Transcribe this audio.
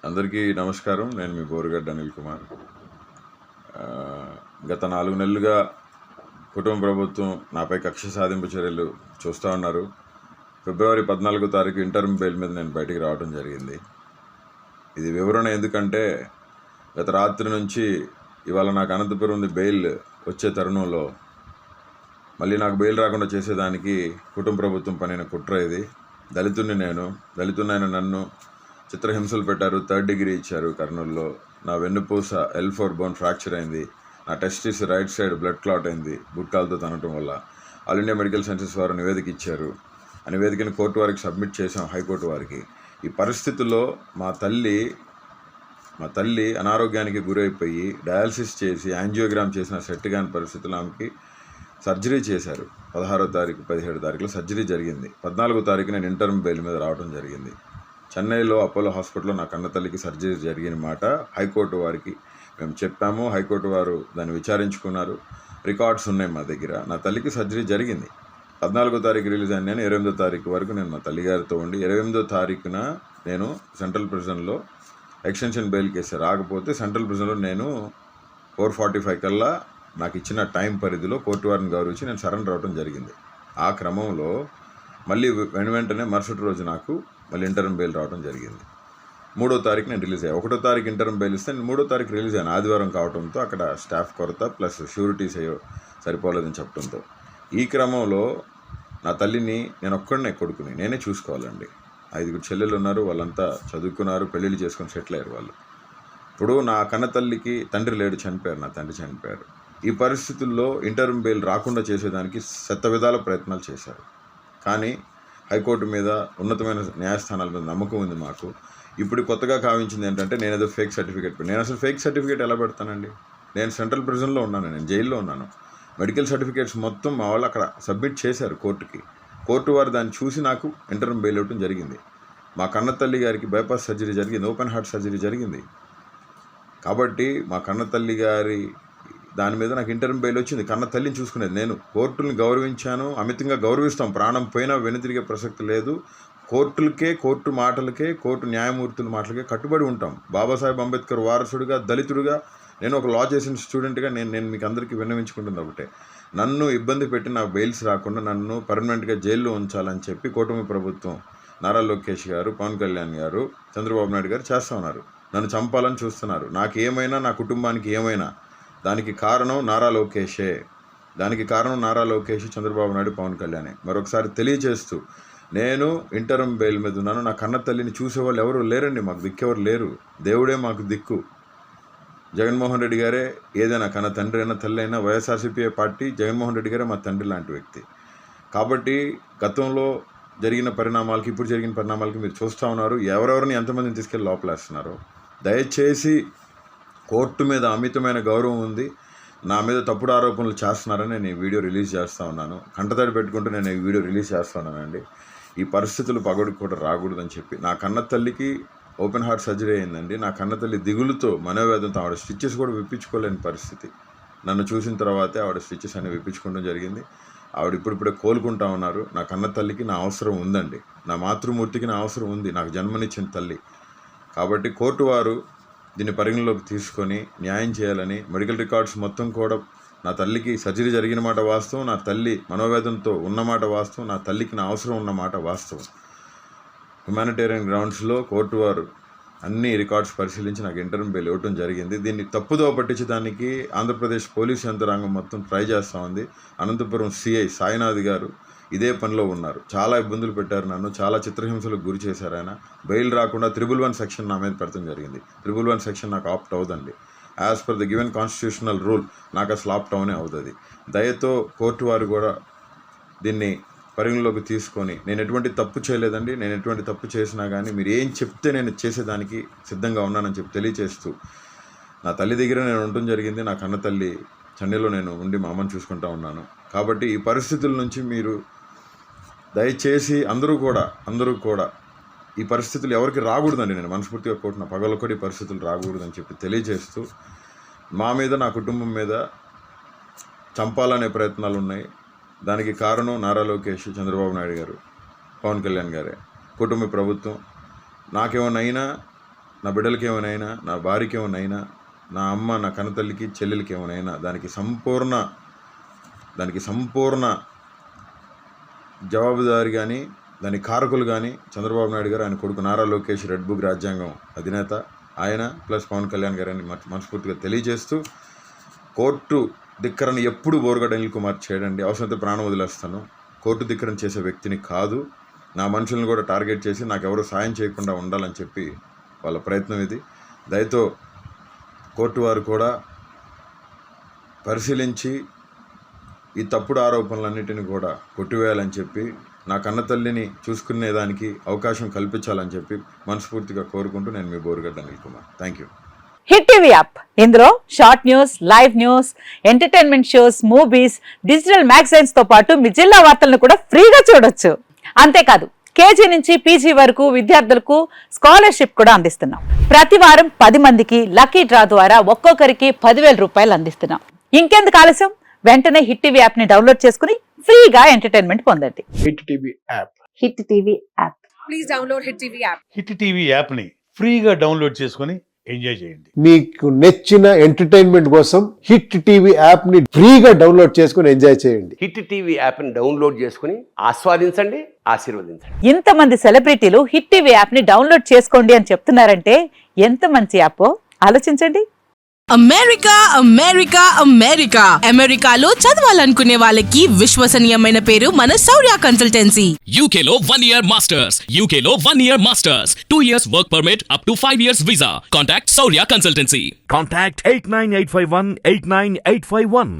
అందరికీ నమస్కారం. నేను మీ బోరుగడ్డ అనిల్ కుమార్. గత 4 నెలలుగా కుటుంబ ప్రభుత్వం నాపై కక్ష సాధింపు చర్యలు చూస్తూ ఉన్నారు. ఫిబ్రవరి 14వ తారీఖు ఇంటర్మ్ బెయిల్ మీద నేను బయటికి రావడం జరిగింది. ఇది వివరణ ఎందుకంటే గత రాత్రి నుంచి ఇవాళ నాకు అనంతపురం బెయిల్ వచ్చే తరుణంలో మళ్ళీ నాకు బెయిల్ రాకుండా చేసేదానికి కుటుంబ ప్రభుత్వం పనిన కుట్ర ఇది. దళితున్నైన నన్ను చిత్రహింసలు పెట్టారు. 3rd డిగ్రీ ఇచ్చారు కర్నూలులో. నా వెన్నుపూస L4 బోన్ ఫ్రాక్చర్ అయింది. నా testis right side blood clot అయింది గుట్కాలతో తనటం వల్ల. ఆల్ ఇండియా మెడికల్ సైన్సెస్ వారు నివేదిక ఇచ్చారు. ఆ నివేదికను కోర్టు వారికి సబ్మిట్ చేశాం, హైకోర్టు వారికి. ఈ పరిస్థితుల్లో మా తల్లి అనారోగ్యానికి గురైపోయి డయాలసిస్ చేసి యాంజియోగ్రామ్ చేసిన సెట్ కాని పరిస్థితుల్లో ఆమెకి సర్జరీ చేశారు. 16వ తారీఖు 17వ తారీఖులో సర్జరీ జరిగింది. 14వ తారీఖు నేను ఇంటర్మ్ బెయిల్ మీద రావడం జరిగింది. చెన్నైలో అపోలో హాస్పిటల్లో నా కన్నతల్లికి సర్జరీ జరిగిన మాట హైకోర్టు వారికి మేము చెప్పాము. హైకోర్టు వారు దాన్ని విచారించుకున్నారు. రికార్డ్స్ ఉన్నాయి మా దగ్గర. నా తల్లికి సర్జరీ జరిగింది. 14వ తారీఖు రిలీజ్ అయిన నేను 28వ తారీఖు వరకు నేను మా తల్లిగారితో ఉండి 28వ తారీఖున నేను సెంట్రల్ ప్రిజన్లో ఎక్స్టెన్షన్ బెయిల్ కేసు రాకపోతే సెంట్రల్ ప్రిజన్లో నేను 4:45 కల్లా నాకు ఇచ్చిన టైం పరిధిలో కోర్టు వారిని గౌరవించి నేను సరెండర్ అవడం జరిగింది. ఆ క్రమంలో మళ్ళీ వెంటనే మరుసటి రోజు నాకు మళ్ళీ ఇంటర్మ్ బెయిల్ రావడం జరిగింది. 3వ తారీఖు నేను రిలీజ్ అయ్యాను. 1వ తారీఖు ఇంటర్మ్ బెయిల్ ఇస్తే నేను 3వ తారీఖు రిలీజ్ అయ్యాను. ఆదివారం కావడంతో అక్కడ స్టాఫ్ కొరత ప్లస్ షూరిటీస్ సరిపోలేదని చెప్పడంతో ఈ క్రమంలో నా తల్లిని నేను ఒక్కడనే కొడుకుని నేనే చూసుకోవాలండి. 5 చెల్లెలు ఉన్నారు. వాళ్ళంతా చదువుకున్నారు, పెళ్ళిళ్ళు చేసుకొని సెటిల్ అయ్యారు వాళ్ళు. ఇప్పుడు నా కన్న తల్లికి తండ్రి లేడు, చనిపోయారు. నా తండ్రి చనిపోయారు. ఈ పరిస్థితుల్లో ఇంటర్మ్ బెయిల్ రాకుండా చేసేదానికి విధాల ప్రయత్నాలు చేశారు. కానీ హైకోర్టు మీద, ఉన్నతమైన న్యాయస్థానాల మీద నమ్మకం ఉంది మాకు. ఇప్పుడు కొత్తగా కావించింది ఏంటంటే నేను ఏదో ఫేక్ సర్టిఫికేట్ నేను అసలు ఫేక్ సర్టిఫికేట్ ఎలా పెడతానండి? నేను సెంట్రల్ ప్రిజన్లో ఉన్నాను, నేను జైల్లో ఉన్నాను. మెడికల్ సర్టిఫికేట్స్ మొత్తం మా వాళ్ళు అక్కడ సబ్మిట్ చేశారు కోర్టుకి. కోర్టు వారు దాన్ని చూసి నాకు ఇంటర్మ్ బెయిల్ ఇవ్వడం జరిగింది. మా కన్న తల్లి గారికి బైపాస్ సర్జరీ జరిగింది, ఓపెన్ హార్ట్ సర్జరీ జరిగింది. కాబట్టి మా కన్న తల్లి గారి దాని మీద నాకు ఇంటర్మ్ బెయిల్ వచ్చింది. కన్న తల్లిని చూసుకునేది నేను. కోర్టుని గౌరవించాను, అమితంగా గౌరవిస్తాం. ప్రాణం పోయినా వెనుతిరిగే ప్రసక్తి లేదు. కోర్టులకే, కోర్టు మాటలకే, కోర్టు న్యాయమూర్తుల మాటలకే కట్టుబడి ఉంటాం. బాబాసాహెబ్ అంబేద్కర్ వారసుడిగా, దళితుడిగా, నేను ఒక లా చేసిన స్టూడెంట్గా నేను మీకు అందరికీ విన్నవించుకుంటుంది ఒకటే, నన్ను ఇబ్బంది పెట్టి నాకు బెయిల్స్ రాకుండా నన్ను పర్మనెంట్గా జైల్లో ఉంచాలని చెప్పి కూటమి ప్రభుత్వం, నారా లోకేష్ గారు, పవన్ కళ్యాణ్ గారు, చంద్రబాబు నాయుడు గారు చేస్తూ ఉన్నారు. నన్ను చంపాలని చూస్తున్నారు. నాకు ఏమైనా, నా కుటుంబానికి ఏమైనా దానికి కారణం నారా లోకేషే. చంద్రబాబు నాయుడు, పవన్ కళ్యాణే. మరొకసారి తెలియజేస్తూ, నేను ఇంటర్మ్ బెయిల్ మీద ఉన్నాను. నా కన్న తల్లిని చూసేవాళ్ళు ఎవరు లేరండి. మాకు దిక్కెవరు లేరు. దేవుడే మాకు దిక్కు. జగన్మోహన్ రెడ్డి గారే ఏదైనా, కన్న తండ్రి అయినా తల్లి అయినా వైఎస్ఆర్సీపీ పార్టీ, జగన్మోహన్ రెడ్డి గారే మా తండ్రి లాంటి వ్యక్తి. కాబట్టి గతంలో జరిగిన పరిణామాలకి, ఇప్పుడు జరిగిన పరిణామాలకి మీరు చూస్తూ ఉన్నారు. ఎవరెవరిని ఎంతమందిని తీసుకెళ్ళి లోపలేస్తున్నారో. దయచేసి కోర్టు మీద అమితమైన గౌరవం ఉంది. నా మీద తప్పుడు ఆరోపణలు చేస్తున్నారని నేను ఈ వీడియో రిలీజ్ చేస్తూ ఉన్నాను. కంటతడి పెట్టుకుంటూ నేను ఈ వీడియో రిలీజ్ చేస్తున్నానండి. ఈ పరిస్థితులు పగడికి కూడా రాకూడదని చెప్పి. నా కన్న తల్లికి ఓపెన్ హార్ట్ సర్జరీ అయిందండి. నా కన్న తల్లి దిగులుతో, మనోవేదంతో ఆవిడ స్టిచెస్ కూడా విప్పించుకోలేని పరిస్థితి. నన్ను చూసిన తర్వాతే ఆవిడ స్టిచెస్ అన్ని విప్పించుకోవడం జరిగింది. ఆవిడ ఇప్పుడిప్పుడే కోలుకుంటా ఉన్నారు. నా కన్న తల్లికి నా అవసరం ఉందండి. నా మాతృమూర్తికి నా అవసరం ఉంది, నాకు జన్మనిచ్చిన తల్లి. కాబట్టి కోర్టు వారు దీన్ని పరిగణలోకి తీసుకొని న్యాయం చేయాలని, మెడికల్ రికార్డ్స్ మొత్తం కూడా నా తల్లికి సర్జరీ జరిగిన మాట వాస్తవం, నా తల్లి మనోవేదంతో ఉన్నమాట వాస్తవం, నా తల్లికి నా అవసరం ఉన్నమాట వాస్తవం. హ్యుమానిటేరియన్ గ్రౌండ్స్లో కోర్టు వారు అన్ని రికార్డ్స్ పరిశీలించి నాకు ఇంటర్మ్ బెయిల్ ఇవ్వడం జరిగింది. దీన్ని తప్పుదో పట్టించడానికి ఆంధ్రప్రదేశ్ పోలీస్ యంత్రాంగం మొత్తం ట్రై చేస్తూ ఉంది. అనంతపురం సిఐ సాయినాథ్ గారు ఇదే పనిలో ఉన్నారు. చాలా ఇబ్బందులు పెట్టారు నన్ను, చాలా చిత్రహింసలకు గురి చేశారు ఆయన. బెయిల్ రాకుండా 311 సెక్షన్ నా మీద పెడతాం జరిగింది. 311 సెక్షన్ నాకు ఆప్ట్ అవుదండి. As per the given constitutional rule నాకు అసలు ఆప్ట్ అవునే అవుతుంది. దయతో కోర్టు వారు కూడా దీన్ని పరిగణలోకి తీసుకొని, నేను ఎటువంటి తప్పు చేయలేదండి. నేను ఎటువంటి తప్పు చేసినా కానీ మీరు ఏం చెప్తే నేను చేసేదానికి సిద్ధంగా ఉన్నానని చెప్పి తెలియచేస్తూ, నా తల్లి దగ్గర నేను ఉండటం జరిగింది. నా కన్న తల్లి చెన్నైలో నేను ఉండి మా అమ్మని చూసుకుంటూ ఉన్నాను. కాబట్టి ఈ పరిస్థితుల నుంచి మీరు దయచేసి అందరూ కూడా ఈ పరిస్థితులు ఎవరికి రాకూడదండి. నేను మనస్ఫూర్తిగా కోరుతున్నా, పగలొకటి పరిస్థితులు రాకూడదని చెప్పి తెలియజేస్తూ, మా మీద, నా కుటుంబం మీద చంపాలనే ప్రయత్నాలు ఉన్నాయి. దానికి కారణం నారా లోకేష్, చంద్రబాబు నాయుడు గారు, పవన్ కళ్యాణ్ గారే, కుటుంబ ప్రభుత్వం. నాకేమన్నా అయినా నా బిడ్డలకి ఏమైనా, నా భార్యకి ఏమైనా, నా అమ్మ నా కన్నతల్లికి చెల్లెలకి ఏమైనా దానికి సంపూర్ణ జవాబుదారి కానీ దాని కారకులు కానీ చంద్రబాబు నాయుడు గారు, ఆయన కొడుకు నారా లోకేష్, రెడ్ బుక్ రాజ్యాంగం అధినేత ఆయన ప్లస్ పవన్ కళ్యాణ్ గారు అని మనస్ఫూర్తిగా తెలియజేస్తూ, కోర్టు ధిక్కరణ ఎప్పుడు బోరుగడ్డ అనిల్ కుమార్ చేయడండి. అవసరమైతే ప్రాణం వదిలేస్తాను. కోర్టు ధిక్కరణ చేసే వ్యక్తిని కాదు. నా మనుషులను కూడా టార్గెట్ చేసి నాకు ఎవరు సాయం చేయకుండా ఉండాలని చెప్పి వాళ్ళ ప్రయత్నం ఇది. దయతో కోర్టు వారు కూడా పరిశీలించి ఈ తప్పుడు ఆరోపణలన్నిటిని కూడా కొట్టివేయాలని చెప్పి, నా కన్న తల్లిని చూసుకునేదానికి అవకాశం కల్పించాలని చెప్పి మనస్ఫూర్తిగా కోరుకుంటూ నేను మీ Borugadda Anil Kumar. Thank you. Hit TV app, ఇందులో short news, live news, entertainment shows, movies, digital magazines తో పాటు మీ జిల్లా వార్తలను కూడా ఫ్రీగా చూడొచ్చు. అంతేకాదు కేజీ నుంచి పీజీ వరకు విద్యార్థులకు స్కాలర్షిప్ కూడా అందిస్తున్నాం. ప్రతి వారం 10 మందికి లక్కీ డ్రా ద్వారా ఒక్కొక్కరికి 10,000 రూపాయలు అందిస్తున్నాం. ఇంకెందుకు ఆలస్యం, వెంటనే హిట్ టీవీ యాప్ ని డౌన్లోడ్ చేసుకుని ఫ్రీగా ఎంటర్టైన్మెంట్ పొందండి. Hit TV app. Hit TV app. Please download hit TV app. Hit TV app ని ఫ్రీగా డౌన్లోడ్ చేసుకొని ఎంజాయ్ చేయండి. మీకు నచ్చిన ఎంటర్టైన్మెంట్ కోసం హిట్ టీవీ యాప్ ని ఫ్రీగా డౌన్లోడ్ చేసుకొని ఎంజాయ్ చేయండి. హిట్ టీవీ యాప్ ని డౌన్లోడ్ చేసుకుని ఆస్వాదించండి, ఆశీర్వదించండి. ఇంతమంది సెలబ్రిటీలు హిట్ టీవీ యాప్ ని డౌన్లోడ్ చేసుకోండి అని చెప్తున్నారంటే ఎంత మంచి యాప్ ఆలోచించండి. అమెరికా అమెరికాలో చదవాలనుకునే వాళ్ళకి విశ్వసనీయమైన పేరు మన శౌర్య కన్సల్టెన్సీ. UK లో 1 year masters, UK లో 1 year masters, 2 years work permit up to 5 years visa. Contact Saurya Consultancy. Contact 89851 89851.